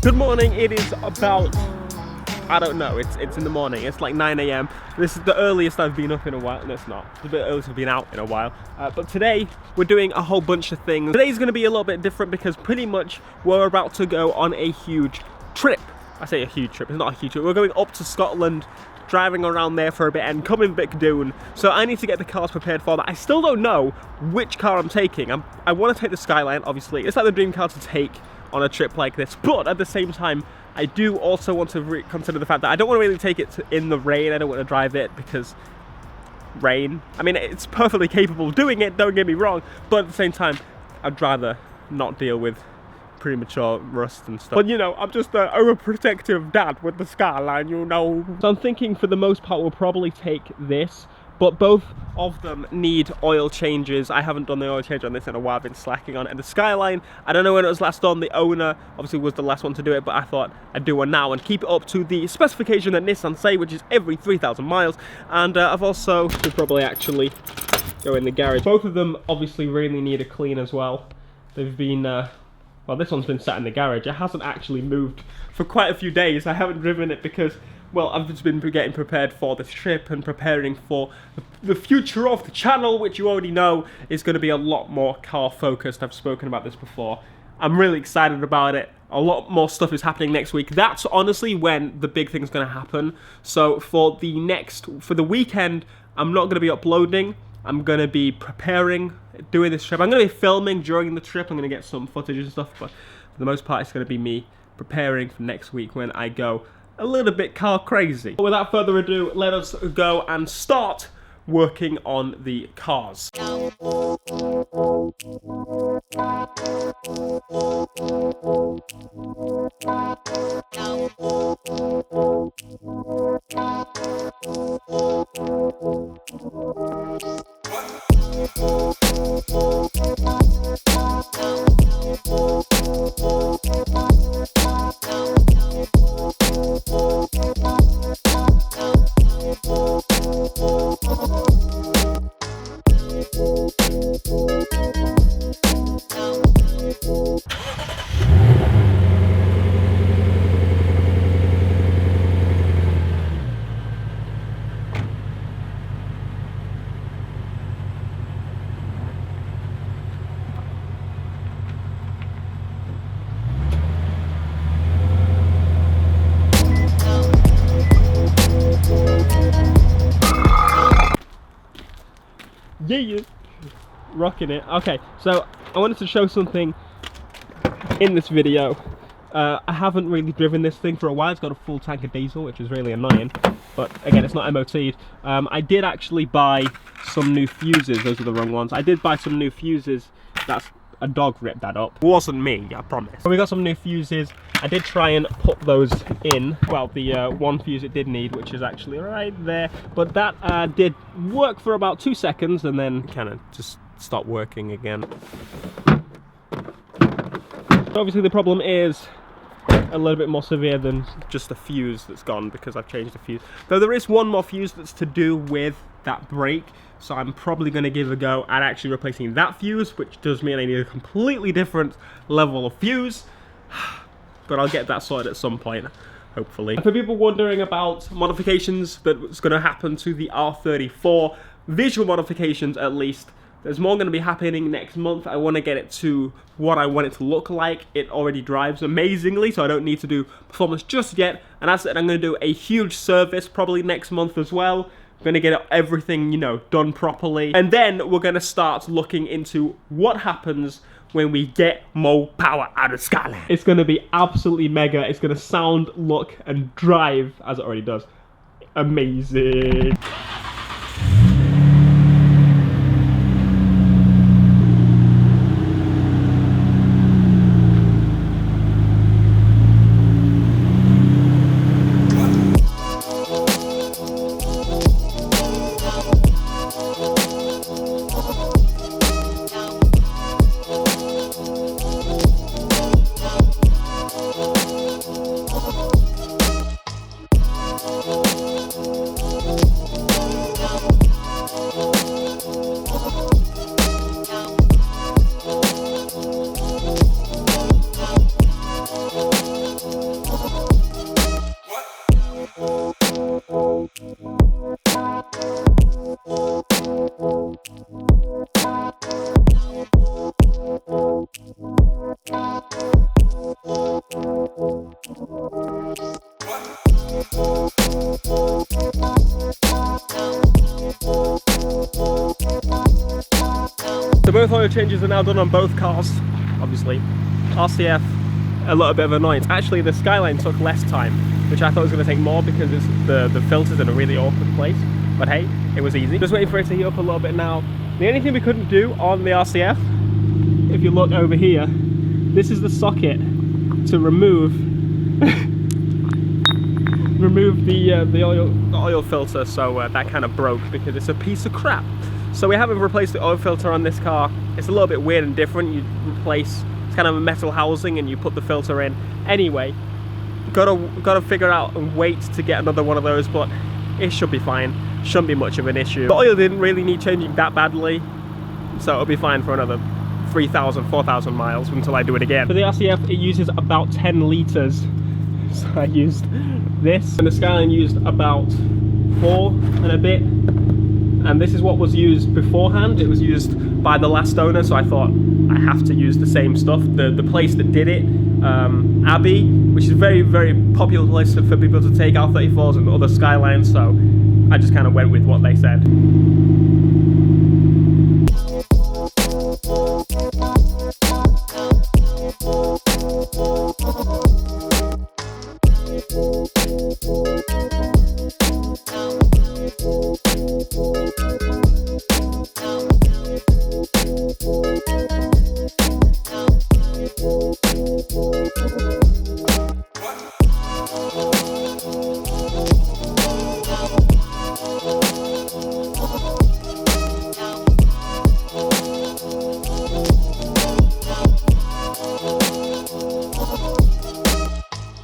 Good morning, it is about, I don't know, it's in the morning, it's like 9 AM. This is the earliest I've been up in a while, no it's not, it's a bit early to have been out in a while. But today, we're doing a whole bunch of things. Today's gonna be a little bit different because pretty much we're about to go on a huge trip. I say a huge trip, it's not a huge trip. We're going up to Scotland, driving around there for a bit and coming back down. So I need to get the cars prepared for that. I still don't know which car I'm taking. I want to take the Skyline, obviously. It's like the dream car to take on a trip like this, but at the same time I do also want to consider the fact that I don't want to really take it in the rain. I don't want to drive it because rain, I mean, it's perfectly capable of doing it, don't get me wrong, but at the same time I'd rather not deal with premature rust and stuff. But you know, I'm just an overprotective dad with the Skyline, you know. So I'm thinking for the most part we'll probably take this, but both of them need oil changes. I haven't done the oil change on this in a while, I've been slacking on it. And the Skyline, I don't know when it was last done. The owner obviously was the last one to do it, but I thought I'd do one now and keep it up to the specification that Nissan say, which is every 3,000 miles. And I've also, should probably actually go in the garage. Both of them obviously really need a clean as well. They've been, well, this one's been sat in the garage. It hasn't actually moved for quite a few days. I haven't driven it because, well, I've just been getting prepared for this trip and preparing for the future of the channel, which you already know is going to be a lot more car focused. I've spoken about this before. I'm really excited about it. A lot more stuff is happening next week. That's honestly when the big thing's going to happen. So for the weekend, I'm not going to be uploading. I'm going to be preparing, doing this trip. I'm going to be filming during the trip. I'm going to get some footage and stuff, but for the most part, it's going to be me preparing for next week when I go a little bit car crazy. But without further ado, let us go and start working on the cars. Yeah, rocking it. Okay, so I wanted to show something in this video. I haven't really driven this thing for a while. It's got a full tank of diesel, which is really annoying, but again, it's not MOT'd. I did actually buy some new fuses. Those are the wrong ones. I did buy some new fuses. That's a dog ripped that up. It wasn't me, I promise. But we got some new fuses. I did try and put those in. Well, the one fuse it did need, which is actually right there. But that did work for about 2 seconds and then kind of just stopped working again. Obviously the problem is a little bit more severe than just a fuse that's gone because I've changed the fuse. Though there is one more fuse that's to do with that brake. So I'm probably going to give a go at actually replacing that fuse, which does mean I need a completely different level of fuse. But I'll get that sorted at some point, hopefully. And for people wondering about modifications that's going to happen to the R34, visual modifications at least, there's more going to be happening next month. I want to get it to what I want it to look like. It already drives amazingly, so I don't need to do performance just yet. And as I said, I'm going to do a huge service probably next month as well. We're gonna get everything, you know, done properly. And then we're gonna start looking into what happens when we get more power out of Skyline. It's gonna be absolutely mega. It's gonna sound, look, and drive, as it already does, amazing. So both oil changes are now done on both cars, obviously. RCF, a little bit of annoyance. Actually, the Skyline took less time, which I thought was going to take more because it's the filter's in a really awkward place. But hey, it was easy. Just waiting for it to heat up a little bit now. The only thing we couldn't do on the RCF, if you look over here, this is the socket to remove the oil filter, so that kind of broke because it's a piece of crap. So we haven't replaced the oil filter on this car. It's a little bit weird and different. You replace, it's kind of a metal housing and you put the filter in. Anyway, gotta figure out and wait to get another one of those, but it should be fine. Shouldn't be much of an issue. The oil didn't really need changing that badly, so it'll be fine for another 3,000, 4,000 miles until I do it again. For the RCF, it uses about 10 litres. So I used this, and the Skyline used about 4 and a bit. And this is what was used beforehand. It was used by the last owner, so I thought I have to use the same stuff. The place that did it, Abbey, which is a very, very popular place for people to take R34s and other Skylines, so I just kind of went with what they said.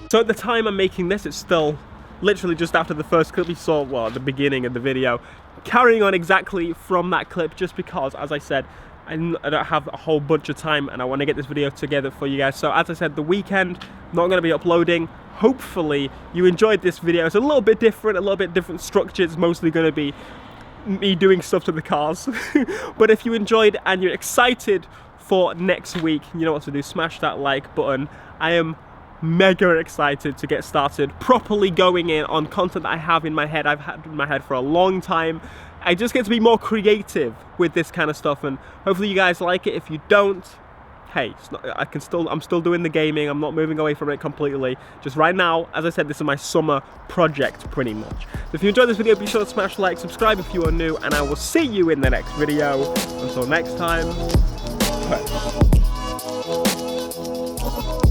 So at the time I'm making this, it's still literally just after the first clip you saw, well, at the beginning of the video. Carrying on exactly from that clip, just because, as I said, I don't have a whole bunch of time and I want to get this video together for you guys. So as I said, the weekend, not going to be uploading. Hopefully you enjoyed this video. It's a little bit different structure. It's mostly going to be me doing stuff to the cars. But if you enjoyed and you're excited for next week, you know what to do. Smash that like button. I am mega excited to get started properly going in on content that I have in my head. I've had in my head for a long time. I just get to be more creative with this kind of stuff, and hopefully you guys like it. If you don't, hey, it's not, I'm still doing the gaming. I'm not moving away from it completely. Just right now, as I said, this is my summer project pretty much. So if you enjoyed this video, be sure to smash like, subscribe if you are new, and I will see you in the next video. Until next time, peace.